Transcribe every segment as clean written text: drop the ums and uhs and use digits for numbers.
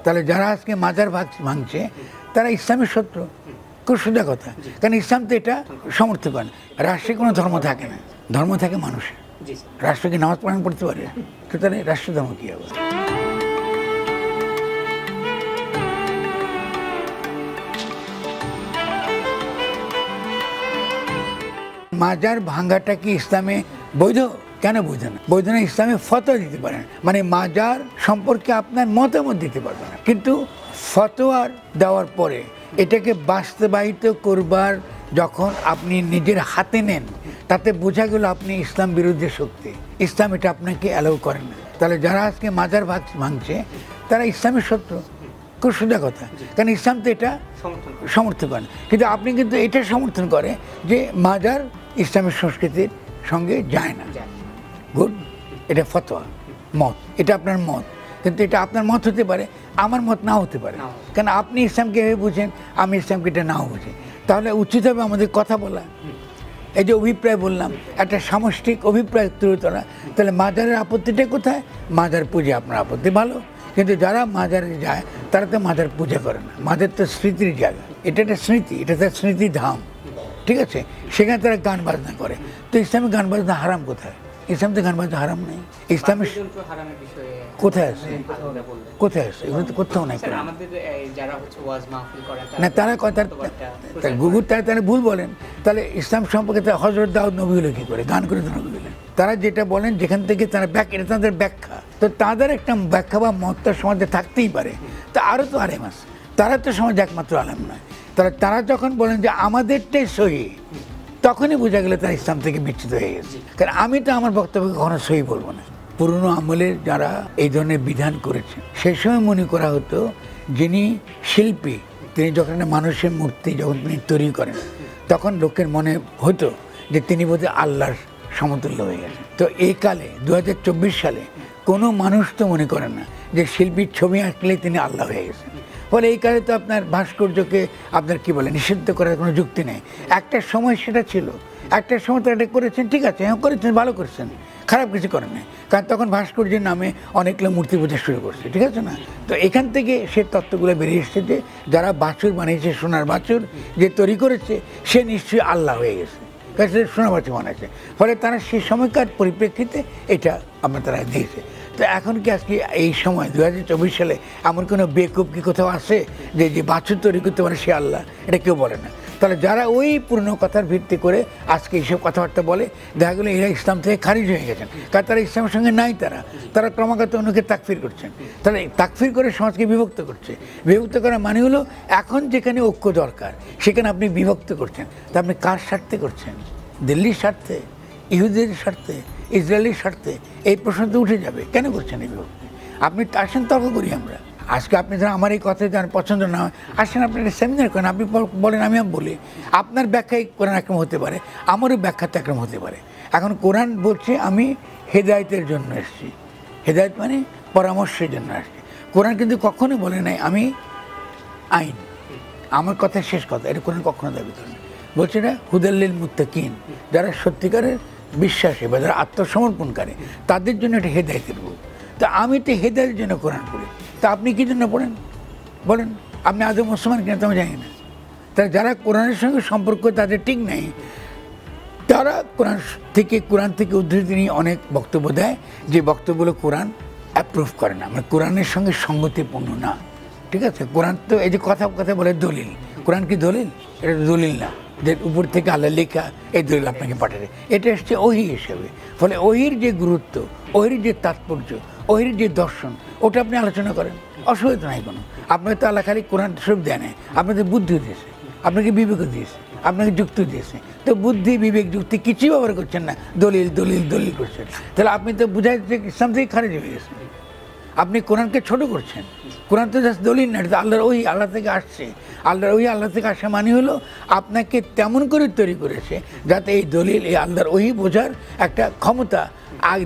তাহলে যারা আজকে মাজার ভাঙছে তারা ইসলামের শত্রু। খুব সোজা কথা, কারণ ইসলাম তো এটা সমর্থন করে। রাষ্ট্রে কোনো ধর্ম থাকে না, ধর্ম থাকে মানুষের। রাষ্ট্র কি নামাজ পালন করতে পারে? তো তাহলে রাষ্ট্র ধর্ম কী হবে? মাজার ভাঙ্গাটা কি ইসলামে বৈধ? কেন বৈধ না? বৈধ না, ইসলামে ফতোয়া দিতে পারেন, মানে মাজার সম্পর্কে আপনার মতামত দিতে পারবেন না, কিন্তু ফতোয়ার দেওয়ার পরে এটাকে বাস্তবায়িত করবার যখন আপনি নিজের হাতে নেন, তাতে বোঝা গেল আপনি ইসলাম বিরোধী শক্তি। ইসলাম এটা আপনাকে অ্যালাউ করে না। তাহলে যারা আজকে মাজার ভাঙছে তারা ইসলামের শত্রু। খুব সোজা কথা, কারণ ইসলাম তো এটা সমর্থন করে। কিন্তু আপনি কিন্তু এটা সমর্থন করে যে মাজার ইসলামের সংস্কৃতির সঙ্গে যায় না। গুড, এটা ফতোয়া, মত, এটা আপনার মত, কিন্তু এটা আপনার মত হতে পারে, আমার মত নাও হতে পারে। কারণ আপনি ইসলামকে এভাবে বুঝেন, আমি ইসলামকে এটা নাও বুঝি। তাহলে উচিত হবে আমাদের কথা বলা। এই যে অভিপ্রায় বললাম, একটা সামষ্টিক অভিপ্রায় তৈরি করা। তাহলে মাজারের আপত্তিটা কোথায়? মাজার পূজা আপনার আপত্তি ভালো, কিন্তু যারা মাজারে যায় তারা তো মাজার পূজা করে না। মাজার তো স্মৃতির জায়গা, এটা একটা স্মৃতি, এটা তার স্মৃতিধাম, ঠিক আছে? সেখানে তারা গান বাজনা করে। তো ইসলামে গান বাজনা হারাম কোথায়? ইসলাম তো গান বাজনা হারাম নেই। ইসলামের কোথায় আছে? কোথায় আছে? এগুলো তো কোথাও নাই। না, তারা কথা গুগুর তারা ভুল বলেন। তাহলে ইসলাম সম্পর্কে হযরত দাউদ নবী হলো কী করে? গান করে তো নবী হলেন। তারা যেটা বলেন যেখান থেকে তারা এটা তাদের ব্যাখ্যা, তো তাদের একটা ব্যাখ্যা বা মতটা সমাজে থাকতেই পারে। তা আরও তো আলেম আছে, তারা তো সমাজে একমাত্র আলেম নয়। তারা যখন বলেন যে আমাদেরটাই সহি, তখনই বোঝা গেলে তারা ইসলাম থেকে বিচ্যুত হয়ে গেছে। কারণ আমি তো আমার বক্তব্যকে কখনো সহি বলবো না। পুরনো আমলের যারা এই ধরনের বিধান করেছেন, সেই সময় মনে করা হতো যিনি শিল্পী, তিনি যখন মানুষের মূর্তি যখন তিনি তৈরি করেন, তখন লোকের মনে হতো যে তিনি বোধহয় আল্লাহর সমতুল্য হয়ে গেছেন। তো এই কালে 2024 সালে কোনো মানুষ তো মনে করেন না যে শিল্পীর ছবি আঁকলেই তিনি আল্লাহ হয়ে গেছেন। ফলে এই কালে তো আপনার ভাস্কর্যকে আপনার কী বলে নিষিদ্ধ করার কোনো যুক্তি নেই। একটা সময় সেটা ছিল, একটা সময় তো এটা করেছেন, ঠিক আছে, হ্যাঁ করেছেন, ভালো করেছেন, খারাপ কিছু করেন নাই। কারণ তখন ভাস্কর্যের নামে অনেক লোক মূর্তি পূজা শুরু করছে, ঠিক আছে না? তো এখান থেকে সে তত্ত্বগুলো বেরিয়ে এসছে যে যারা বাছুর বানিয়েছে, সোনার বাছুর যে তৈরি করেছে, সে নিশ্চয়ই আল্লাহ হয়ে গেছে, কারণ সে সোনার বাছুর বানাচ্ছে। ফলে তারা সেই সময়কার পরিপ্রেক্ষিতে এটা আমরা তারা দিয়েছে। তো এখন কি আজকে এই সময় 2024 সালে এমন কোনো বেকুব কি কোথাও আছে যে বাছুর তৈরি করতে পারে সে আল্লাহ? এটা কেউ বলে না। তাহলে যারা ওই পুরনো কথার ভিত্তি করে আজকে এইসব কথাবার্তা বলে, দেখা গেলো এরা ইসলাম থেকে খারিজ হয়ে গেছেন, কারণ তারা ইসলামের সঙ্গে নাই। তারা ক্রমাগত অন্যকে তাকফির করছেন। তাহলে তাকফির করে সমাজকে বিভক্ত করছে। বিভক্ত করা মানে হলো এখন যেখানে ঐক্য দরকার সেখানে আপনি বিভক্ত করছেন। তা আপনি কার স্বার্থে করছেন? দিল্লির স্বার্থে, ইহুদিদের স্বার্থে, ইসরায়েলের স্বার্থে? এই প্রশ্ন তো উঠে যাবে, কেন করছেন এই বিভক্তি? আপনি আসেন, তর্ক করি আমরা। আজকে আপনি ধরেন আমার এই কথা যার পছন্দ না হয়, আসেন আপনি একটা সেমিনার করেন, আপনি বলেন, আমি বলি। আপনার ব্যাখ্যায় কোরআন একরকম হতে পারে, আমারও ব্যাখ্যাতে একরকম হতে পারে। এখন কোরআন বলছে আমি হেদায়েতের জন্য এসেছি, হেদায়েত মানে পরামর্শের জন্য আসছি। কোরআন কিন্তু কখনো বলে নাই আমি আইন, আমার কথা শেষ কথা, এটা কোরআন কখনো দাবি করে না। বলছে না হুদাল্লিল মুত্তাকিন, যারা সত্যিকারের বিশ্বাসী বা যারা আত্মসমর্পণকারী, তাদের জন্য এটা হেদায়েতের বই। তা আমি তো হেদায়েতের জন্য কোরআন পড়ি, তা আপনি কী জন্য পড়েন বলেন? আপনি আদৌ মুসলমান কিনা তো আমি জানি না। তারা যারা কোরআনের সঙ্গে সম্পর্ক তাদের ঠিক নেই, তারা কোরআন থেকে উদ্ধৃতি নিয়ে অনেক বক্তব্য দেয়, যে বক্তব্যগুলো কোরআন অ্যাপ্রুভ করে না, মানে কোরআনের সঙ্গে সঙ্গতিপূর্ণ না, ঠিক আছে? কোরআন তো এই যে কথা বলে দলিল, কোরআন কি দলিল? এটা তো দলিল না যে উপর থেকে আল্লাহ লেখা এই দলিল আপনাকে পাঠাবে। এটা এসছে ওহী হিসেবে। ফলে ওহির যে গুরুত্ব, ওহির যে তাৎপর্য, ওহির যে দর্শন, ওটা আপনি আলোচনা করেন, অসুবিধা নাই কোনো। আপনাকে তো আল্লাহ খালি কোরআন সব দেয় না, আপনাদের বুদ্ধি দিয়েছে, আপনাকে বিবেক দিয়েছে, আপনাকে যুক্তি দিয়েছে। তো বুদ্ধি, বিবেক, যুক্তি কিছুই ব্যবহার করছেন না, দলিল দলিল দলিল করছেন। তাহলে আপনি তো বুঝাই ইসলাম থেকে খারিজ হয়ে গেছেন। আপনি কোরআনকে ছোট করছেন। কোরআন তো জাস্ট দলিল না, এটা আল্লাহর ওহী, আল্লাহ থেকে আসছে। আল্লাহ থেকে আসা মানে হলো আপনাকে তেমন করে তৈরি করেছে যাতে এই দলিল, এই আল্লাহর ওহী বোঝার একটা ক্ষমতা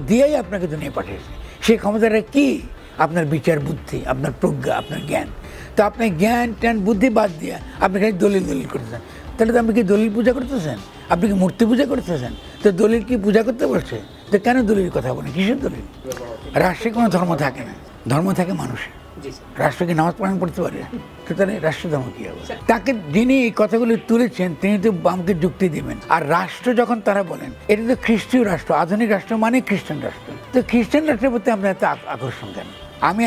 দিয়েই আপনাকে দুনিয়া পাঠিয়েছে। সেই ক্ষমতাটা কি? আপনার বিচার বুদ্ধি, আপনার প্রজ্ঞা, আপনার জ্ঞান। তো আপনার জ্ঞান ট্যান বুদ্ধি বাদ দিয়ে আপনি খালি দলিল করতেছেন। তাহলে তো আপনি কি দলিল পূজা করতেছেন? আপনি কি মূর্তি পূজা করতেছেন? তো দলিল কি পূজা করতে বলছে? তো কেন দলিল কথা বলেন? কিসের দলিল? রাষ্ট্রে কোনো ধর্ম থাকে না, ধর্ম থাকে মানুষের। রাষ্ট্রকে নামাজ পড়ান পড়তে পারে, সুতরাং রাষ্ট্রধর্ম কি হবে? তাকে যিনি এই কথাগুলো তুলেছেন তিনি তো আমাকে যুক্তি দিবেন। আর রাষ্ট্র যখন তারা বলেন এটা তো খ্রিস্টীয় রাষ্ট্র, আধুনিক রাষ্ট্র মানে খ্রিস্টান রাষ্ট্র, তো খ্রিস্টান রাষ্ট্রের প্রতি আমরা এত আকর্ষণ কেন? আমি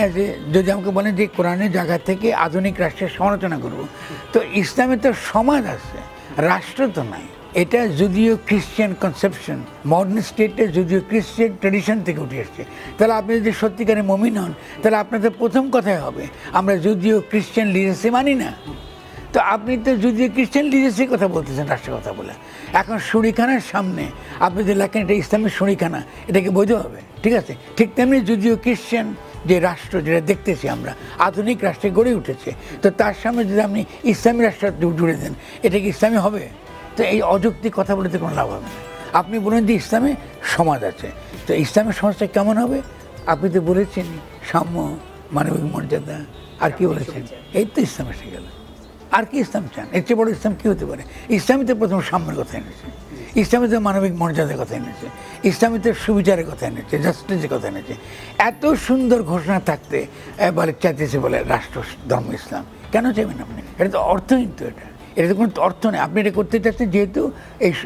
যদি আমাকে বলেন যে কোরআনের জায়গা থেকে আধুনিক রাষ্ট্রের সমালোচনা করব, তো ইসলামে তো সমাজ আছে, রাষ্ট্র তো নাই। এটা যদিও খ্রিস্টান কনসেপশন, মডার্ন স্টেটে যদিও খ্রিস্টান ট্রেডিশন থেকে উঠে এসছে। তাহলে আপনি যদি সত্যিকারের মুমিন হন, তাহলে আপনাদের প্রথম কথাই হবে আমরা যদিও খ্রিস্টান লিজেসি মানি না। তো আপনি তো যদিও খ্রিস্টান লিজেসির কথা বলতেছেন রাষ্ট্রের কথা বলে। এখন শরিখানার সামনে আপনি যদি লেখেন এটা ইসলামের শরিখানা, এটাকে বৈধ হবে? ঠিক আছে, ঠিক তেমনি যদিও খ্রিস্টান যে রাষ্ট্র যেটা দেখতেছি আমরা আধুনিক রাষ্ট্রে গড়ে উঠেছে, তো তার সামনে যদি আপনি ইসলামী রাষ্ট্র জুড়ে দেন, এটা কি ইসলামী হবে? তো এই অযৌক্তিক কথা বলতে কোনো লাভ হবে না। আপনি বলেন যে ইসলামে সমাজ আছে, তো ইসলামের সমাজটা কেমন হবে? আপনি তো বলেছেন সাম্য, মানবিক মর্যাদা, আর কি বলেছেন? এই তো ইসলাম এসে গেল। আর কি ইসলাম চান? এর চেয়ে বড় ইসলাম কী হতে পারে? ইসলামী তো প্রথম সাম্যের কথা এনেছে, ইসলামী তো মানবিক মর্যাদার কথা এনেছে, ইসলামী তো সুবিচারের কথা এনেছে, জাস্টিসের কথা এনেছে। এত সুন্দর ঘোষণা থাকতে বলে চাইতেছে বলে রাষ্ট্র ধর্ম ইসলাম, কেন চাইবেন আপনি? এটা তো অর্থহীন, তো এটা তো কোনো অর্থ নেই। আপনি এটা করতে চাচ্ছেন যেহেতু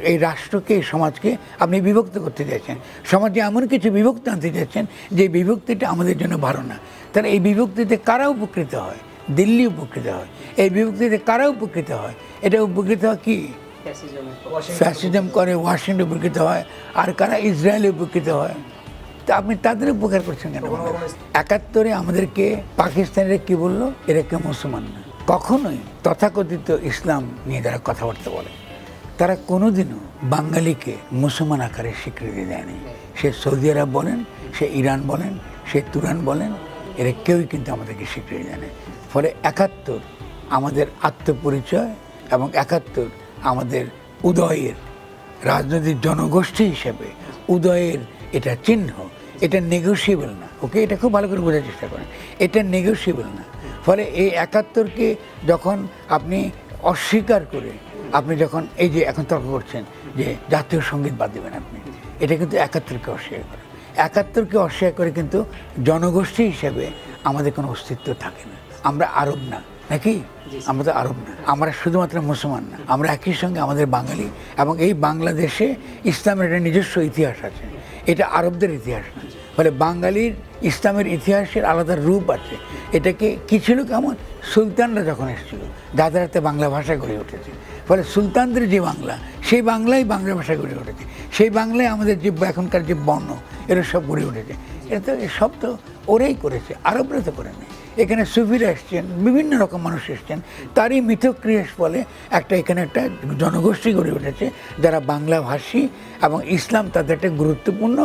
এই রাষ্ট্রকে, এই সমাজকে আপনি বিভক্ত করতে চাইছেন, সমাজে এমন কিছু বিভক্ত আনতে চাচ্ছেন যে বিভক্তিটা আমাদের জন্য ভালো না। তাহলে এই বিভক্তিতে কারা উপকৃত হয়? দিল্লি উপকৃত হয়। এই বিভক্তিতে কারা উপকৃত হয়? এটা উপকৃত হয় কি? ফ্যাসিজম করে ওয়াশিংটন উপকৃত হয়, আর কারা? ইসরায়েলে উপকৃত হয়। তা আপনি তাদের উপকার করছেন কেন? ৭১ আমাদেরকে পাকিস্তানিরা কি বললো? এরা কেউ মুসলমান না। কখনোই তথাকথিত ইসলাম নিয়ে যারা কথাবার্তা বলে তারা কোনোদিনও বাঙালিকে মুসলমান আকারে স্বীকৃতি দেয়নি। সে সৌদি আরব বলেন, সে ইরান বলেন, সে তুরান বলেন, এরা কেউই কিন্তু আমাদেরকে স্বীকৃতি দেয় না। ফলে ৭১ আমাদের আত্মপরিচয় এবং ৭১ আমাদের উদয়ের রাজনৈতিক জনগোষ্ঠী হিসেবে উদয়ের এটা চিহ্ন, এটা নেগোসিয়েবল না। ওকে, এটা খুব ভালো করে বোঝার চেষ্টা করেন, এটা নেগোসিয়েবল না। ফলে এই ৭১কে যখন আপনি অস্বীকার করে আপনি যখন এই যে এখন তর্ক করছেন যে জাতীয় সঙ্গীত বাদ দেবেন আপনি, এটা কিন্তু ৭১কে অস্বীকার করে। ৭১কে অস্বীকার করে কিন্তু জনগোষ্ঠী হিসেবে আমাদের কোনো অস্তিত্ব থাকে না। আমরা আরব না নাকি? আমরা তো আরব না, আমরা শুধুমাত্র মুসলমান না, আমরা একই সঙ্গে আমাদের বাঙালি। এবং এই বাংলাদেশে ইসলামের একটা নিজস্ব ইতিহাস আছে, এটা আরবদের ইতিহাস না। ফলে বাঙালির ইসলামের ইতিহাসের আলাদা রূপ আছে। এটাকে কি ছিল কেমন? সুলতানরা যখন এসেছিল যাদের হাতে বাংলা ভাষা গড়ে উঠেছে, ফলে সুলতানদের যে বাংলা, সেই বাংলাই বাংলা ভাষা গড়ে উঠেছে, সেই বাংলায় আমাদের যে এখনকার যে বর্ণ এরা সব গড়ে উঠেছে। এটা তো সব তো ওরাই করেছে, আরবরা তো করে নেই। এখানে সুফিরা এসছেন, বিভিন্ন রকম মানুষ এসছেন, তারই মিথক্রিয়াস ফলে এখানে একটা জনগোষ্ঠী গড়ে উঠেছে যারা বাংলাভাষী, এবং ইসলাম তাদের একটা গুরুত্বপূর্ণ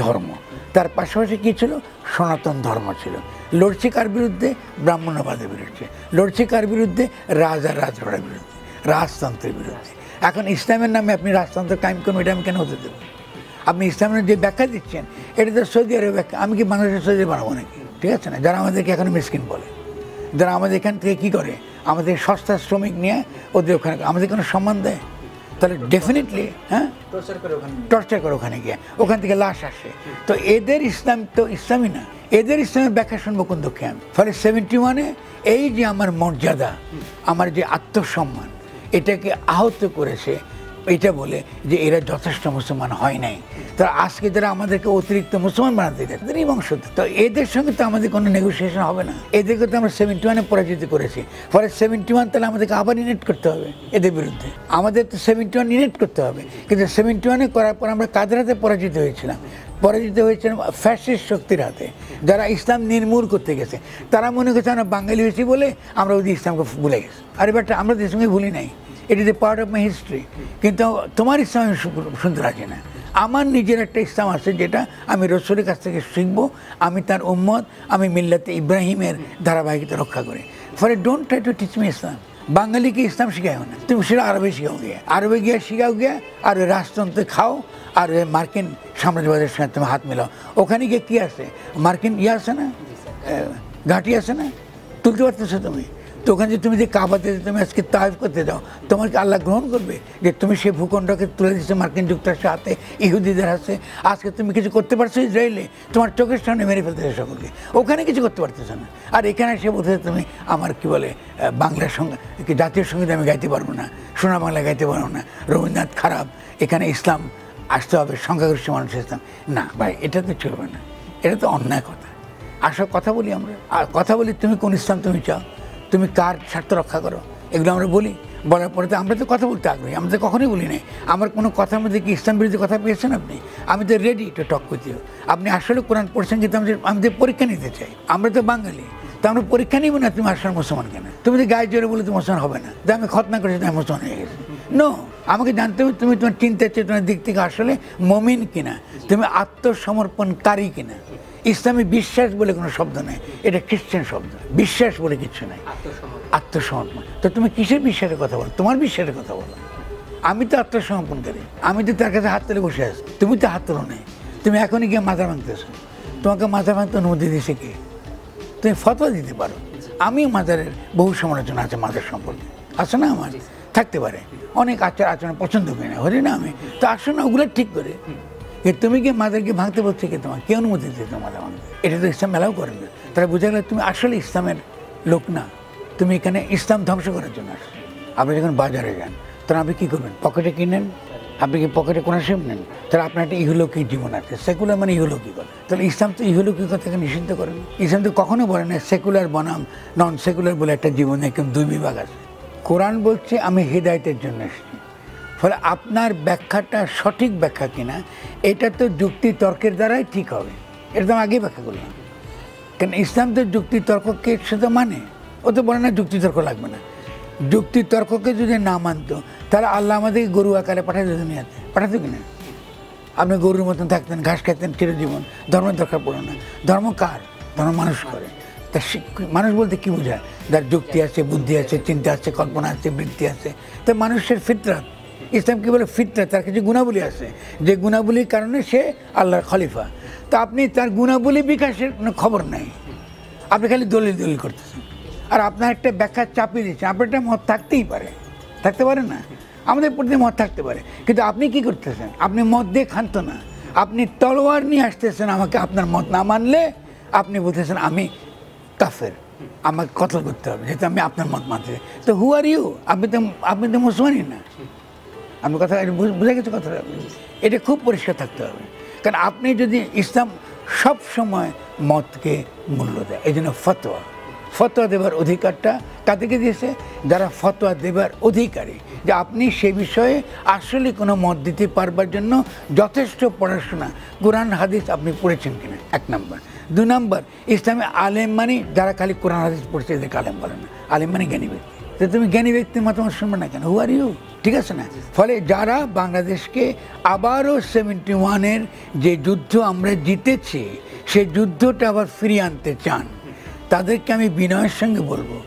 ধর্ম। তার পাশাপাশি কী ছিল? সনাতন ধর্ম ছিল। লড়ছে কার বিরুদ্ধে? ব্রাহ্মণ্যবাদের বিরুদ্ধে। লড়ছে কার বিরুদ্ধে? রাজড়ার বিরুদ্ধে, রাজতন্ত্রের বিরুদ্ধে। এখন ইসলামের নামে আপনি রাজতন্ত্র কায়েম করবেন, এটা আমি কেন হতে দেবো? আপনি ইসলামের যে ব্যাখ্যা দিচ্ছেন এটা তো সৌদি আরবের ব্যাখ্যা, আমি কি বাংলাদেশের সৌদি বানাবো নাকি? ঠিক আছে না? যারা আমাদেরকে এখন মিসকিন বলে, যারা আমাদের এখান থেকে কী করে, আমাদের সস্তা শ্রমিক নিয়ে ওদের ওখানে আমাদের কোনো সম্মান দেয়, তাহলে ডেফিনেটলি টর্চার করে ওখানে গিয়ে, ওখান থেকে লাশ আসে। তো এদের ইসলাম তো ইসলামই না, এদের ইসলামের ব্যাখ্যা শুনবো কোন দুঃখে আমি? ফলে 71-এ এই যে আমার মর্যাদা, আমার যে আত্মসম্মান, এটাকে আহত করেছে এটা বলে যে এরা যথেষ্ট মুসলমান হয় নাই। তারা আজকে যারা আমাদেরকে অতিরিক্ত মুসলমান বানাতে চায় তাদেরই বংশধর। তো এদের সঙ্গে তো আমাদের কোনো নেগোসিয়েশন হবে না। এদেরকে তো আমরা 71-এ পরাজিত করেছি। ফলে 71 তাহলে আমাদেরকে আবার ইনেট করতে হবে এদের বিরুদ্ধে। আমাদের তো 71 ইনেট করতে হবে, কিন্তু 71-এ করার পর আমরা কাদের হাতে পরাজিত হয়েছিলাম? পরাজিত হয়েছিলাম ফ্যাসিস্ট শক্তির হাতে, যারা ইসলাম নির্মূল করতে গেছে। তারা মনে করছে আমরা বাঙালি হয়েছি বলে আমরা ওই ইসলামকে ভুলে গেছি। আরে বাটা, আমরা তো ইসলামকে ভুলি নাই, it is a part of my history. কিন্তু তোমার ইসলাম আমি শুনতে রাজি না। আমার নিজের একটা ইসলাম আছে যেটা আমি রসুলের কাছ থেকে শিখবো, আমি তার উম্মত, আমি মিল্লাতে ইব্রাহিমের ধারাবাহিকতা রক্ষা করি। ফলে don't try to teach me Islam. বাঙালিকে ইসলাম শিখাও না, তুমি সেটা আরবে শিখাও গিয়ে, আরবে গিয়ে শিখাও গিয়া, আর ওই রাজতন্ত্রে খাও, আর ওই মার্কিন সাম্রাজ্যবাদের সঙ্গে তুমি হাত মেলাও। ওখানে গিয়ে কী আছে? মার্কিন আছে না, ঘাঁটি আছে না, তুলতে পারতেছো তুমি? তো ওখানে যে তুমি যে কাবাতে তুমি আজকে তাওয়াফ করতে যাও, তোমাকে আল্লাহ গ্রহণ করবে যে তুমি সেই ভূখণ্ডকে তুলে দিচ্ছ মার্কিন যুক্তরাষ্ট্রের হাতে, ইহুদিদের হাতে? আজকে তুমি কিছু করতে পারছো ইসরায়েলে? তোমার চোখের সামনে মেরে ফেলতেছে সকলকে, ওখানে কিছু করতে পারতেছো না। আর এখানে সে বলতেছে তুমি আমার কি বলে বাংলার সঙ্গে জাতীয় সঙ্গীত আমি গাইতে পারবো না, সোনা বাংলা গাইতে পারবো না, রবীন্দ্রনাথ খারাপ, এখানে ইসলাম আসতে হবে, সংখ্যাগরিষ্ঠ মানুষ ইসলাম। না ভাই, এটা তো চলবে না, এটা তো অন্যায় কথা। আসলে কথা বলি আমরা, আর কথা বলি তুমি কোন ইসলাম তুমি চাও, তুমি কার স্বার্থ রক্ষা করো, এগুলো আমরা বলি। বলার পরে তো আমরা তো কথা বলতে আগ্রহী, আমরা তো কখনোই বলি নাই। আমার কোনো কথার মধ্যে কি ইসলাম বিরোধী কথা পেয়েছেন আপনি? আমি তো ready to talk with you. আপনি আসলে কোরআন পড়ছেন, কিন্তু আমাদের পরীক্ষা নিতে চাই। আমরা তো বাঙালি, তো আমরা পরীক্ষা নিব না তুমি আসলে মুসলমান কেন? তুমি তো গায়ে জোরে বলে তুমি মুসলমান হবে না, যে আমি খতনা করেছি আমি মুসলমান হয়ে গেছি। নো, আমাকে জানতে হবে তুমি তোমার চিন্তা চেতনার দিক থেকে আসলে মমিন কিনা, তুমি আত্মসমর্পণকারী কিনা। ইসলামী বিশ্বাস বলে কোনো শব্দ নেই, এটা খ্রিস্টান শব্দ। বিশ্বাস বলে কিছু নাই, আত্মসমর্পণ। তো তুমি কিসের বিশ্বাসের কথা বলো? তোমার বিশ্বাসের কথা বলো। আমি তো আত্মসমর্পণকারী, আমি তো তার কাছে হাত তুলে বসে আছি, তুমি তো হাত তোলো নেই। তুমি এখনই গিয়ে মাথা ভাঙতেছো, তোমাকে মাথা ভাঙতে অনুমতি দিয়েছে কে? তুমি ফতোয়া দিতে পারো। আমিও মাজারের বহু সমালোচনা আছে মাজার সম্পর্কে, আছে না? আমার থাকতে পারে, অনেক আচার আচরণ পছন্দ করি না, হরি না আমি, তো আসো না ওগুলো ঠিক করে। তুমি গিয়ে মাদারকে ভাঙতে বলছে কে? তোমার কে অনুমতি দিতে মাদা ভাঙতে? এটা তো ইসলাম এলাও করেন না। তারা বোঝা গেলে তুমি আসলে ইসলামের লোক না, তুমি এখানে ইসলাম ধ্বংস করার জন্য আসো। আপনি যখন বাজারে যান তখন আপনি কী করবেন? পকেটে কিনেন, আপনি কি পকেটে কোনো শেপ নেন? তাহলে আপনার একটা ইহলৌকিক জীবন আছে, সেকুলার মানে ইহলৌকিকতা। তাহলে ইসলাম তো ইহলৌকিকতাকে নিষিদ্ধ করেন। ইসলাম তো কখনো বলে না সেকুলার বনাম নন সেকুলার বলে একটা জীবনে একদম দুই বিভাগ আছে। কোরআন বলছে আমি হিদায়াতের জন্য এসেছি। ফলে আপনার ব্যাখ্যাটা সঠিক ব্যাখ্যা কিনা এটা তো যুক্তি তর্কের দ্বারাই ঠিক হবে। এটা তো আমি আগেই ব্যাখ্যা করলাম। কেন ইসলাম তো যুক্তি তর্ককে সেটা মানে, ও তো বলে না যুক্তি তর্ক লাগবে না। যুক্তি তর্ককে যদি না মানতো তাহলে আল্লাহ আমাদেরকে গরু আকারে পাঠাতো দুনিয়াতে, পাঠাতো কিনা? আপনি গরুর মতন থাকতেন, ঘাস খাইতেন চিরজীবন, ধর্মের দরকার পড়ো না। ধর্ম কার? ধর্ম মানুষ করে। তা মানুষ বলতে কী বোঝায়? যার যুক্তি আছে, বুদ্ধি আছে, চিন্তা আছে, কল্পনা আছে, বৃত্তি আছে। তা মানুষের ফিতরাত, ইসলাম কী বলে? ফিতরাত, তার কিছু গুণাবলী আছে, যে গুণাবলীর কারণে সে আল্লাহর খলিফা। তা আপনি তার গুণাবলী বিকাশের কোনো খবর নাই, আপনি খালি দলিল দলিল করতেছেন। আর আপনার একটা ব্যাখ্যা চাপিয়ে দিচ্ছেন, আপনার একটা মত থাকতেই পারে, থাকতে পারে না? আমাদের প্রতি মত থাকতে পারে, কিন্তু আপনি কি করতেছেন? আপনি মত দিয়ে খান্ত না, আপনি তলোয়ার নিয়ে আসতেছেন আমাকে। আপনার মত না মানলে আপনি বলতেছেন আমি কাফের, আমাকে কতল করতে হবে যেহেতু আমি আপনার মত মানতে। তো হু আর ইউ? আপনি তো মুসলমানই না। আমি কথা বুঝে গেছি কথাটা? এটা খুব পরিষ্কার থাকতে হবে। কারণ আপনি যদি ইসলাম সব সময় মতকে মূল্য দেয়, এই জন্য ফতোয়া দেবার অধিকারটা কাদেরকে দিয়েছে? যারা ফতোয়া দেবার অধিকারী, যে আপনি সে বিষয়ে আসলে কোনো মত দিতে পারবার জন্য যথেষ্ট পড়াশোনা, কোরআন হাদিস আপনি পড়েছেন কিনা, 1 নম্বর। 2 নম্বর, ইসলামে আলেম মানে যারা খালি কোরআন হাদিস পড়ছে এদেরকে আলেম বলে না, আলেম মানে জ্ঞানী ব্যক্তি। তো তুমি জ্ঞানী ব্যক্তির মতামত শুনবে না কেন? হু আর ইউ? ঠিক আছে না? ফলে যারা বাংলাদেশকে আবারও 71-এর যে যুদ্ধ আমরা জিতেছি সেই যুদ্ধটা আবার ফিরিয়ে আনতে চান, তাদেরকে আমি বিনয়ের সঙ্গে বলবো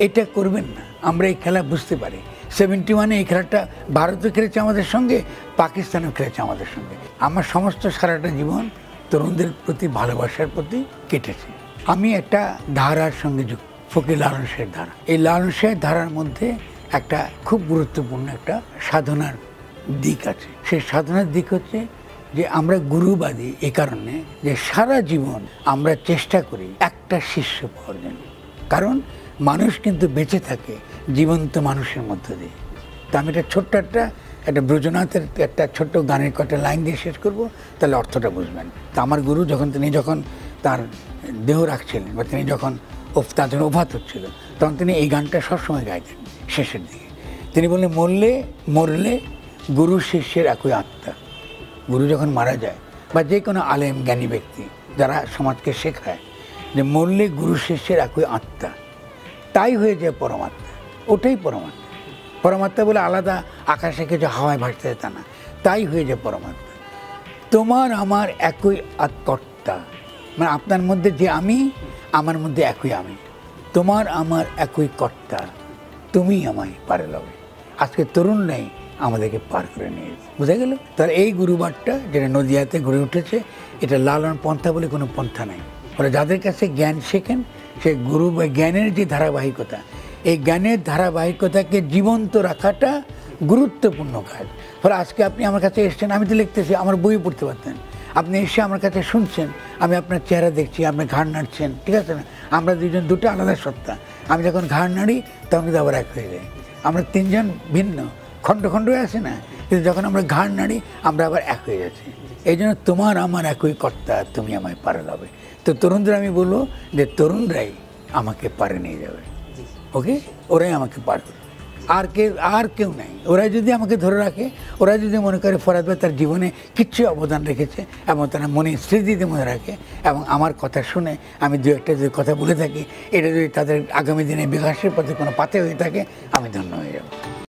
এটা করবেন না। আমরা এই খেলা বুঝতে পারি, 71-এ এই খেলাটা ভারতও খেলেছে আমাদের সঙ্গে, পাকিস্তানও খেলেছে আমাদের সঙ্গে। আমার সমস্ত সারাটা জীবন তরুণদের প্রতি ভালোবাসার প্রতি কেটেছে। আমি একটা ধারার সঙ্গে যুক্ত, ফকির লালন শাহের ধারা। এই লালন শাহের ধারার মধ্যে একটা খুব গুরুত্বপূর্ণ একটা সাধনার দিক আছে। সেই সাধনার দিক হচ্ছে যে আমরা গুরুবাদী এই কারণে যে সারা জীবন আমরা চেষ্টা করি একটা শিষ্য পাওয়ার জন্য। কারণ মানুষ কিন্তু বেঁচে থাকে জীবন্ত মানুষের মধ্য দিয়ে। তা আমি এটা ছোট্ট একটা ব্রজনাথের একটা ছোট্ট গানের কটা লাইন দিয়ে শেষ করবো, তাহলে অর্থটা বুঝবেন। তা আমার গুরু তিনি যখন তার দেহ রাখছিলেন বা তিনি যখন তার জন্য ওফাত হচ্ছিল, তখন তিনি এই গানটা সবসময় গাইতেন শেষের দিকে। তিনি বললেন মরলে গুরু শিষ্যের একই আত্মা। গুরু যখন মারা যায় বা যে কোনো আলেম জ্ঞানী ব্যক্তি যারা সমাজকে শেখায় যে মরলে গুরু শিষ্যের একই আত্মা, তাই হয়ে যায় পরমাত্মা। ওটাই পরমাত্মা। পরমাত্মা বলে আলাদা আকাশে কিছু হাওয়ায় ভাসতে তা না, তাই হয়ে যায় পরমাত্মা। তোমার আমার একই কর্তা, মানে আপনার মধ্যে যে আমি, আমার মধ্যে একই আমি। তোমার আমার একই কর্তা, তুমি আমায় পারে লবে। আজকে তরুণ নেই, আমাদেরকে পার করে নিয়ে যেতে। বুঝা গেল? তাহলে এই গুরুবারটা যেটা নদিয়াতে গড়ে উঠেছে, এটা লালন পন্থা বলে কোনো পন্থা নাই। ফলে যাদের কাছে জ্ঞান শেখেন, সেই গুরু বা জ্ঞানের যে ধারাবাহিকতা, এই জ্ঞানের ধারাবাহিকতাকে জীবন্ত রাখাটা গুরুত্বপূর্ণ কাজ। ফলে আজকে আপনি আমার কাছে এসছেন, আমি তো লিখতেছি, আমার বই পড়তে পারতেন। আপনি এসে আমার কাছে শুনছেন, আমি আপনার চেহারা দেখছি, আপনি ঘাড় নাড়ছেন, ঠিক আছে না? আমরা দুজন দুটো আলাদা সত্তা। আমি যখন ঘাড় নাড়ি তখন কিন্তু আবার এক হয়ে যাই। আমরা তিনজন ভিন্ন, খণ্ড খণ্ড হয়ে আছে না, কিন্তু যখন আমরা ঘাড় নাড়ি আমরা আবার এক হয়ে যাচ্ছি। এই জন্য তোমার আমার একই কর্তা, তুমি আমায় পারে যাবে। তো তরুণদের আমি বলবো যে তরুণরাই আমাকে পারে নিয়ে যাবে। ওকে, ওরাই আমাকে পারবে, আর কেউ নাই। ওরা যদি আমাকে ধরে রাখে, ওরা যদি মনে করে ফরাদ ভাই তার জীবনে কিচ্ছু অবদান রেখেছে এবং তারা মনে স্মৃতিতে মনে রাখে এবং আমার কথা শুনে আমি দু একটা যদি কথা বলে থাকি, এটা যদি তাদের আগামী দিনে বিকাশের পথে কোনো পাতে হয়ে থাকে, আমি ধন্য হয়ে যাব।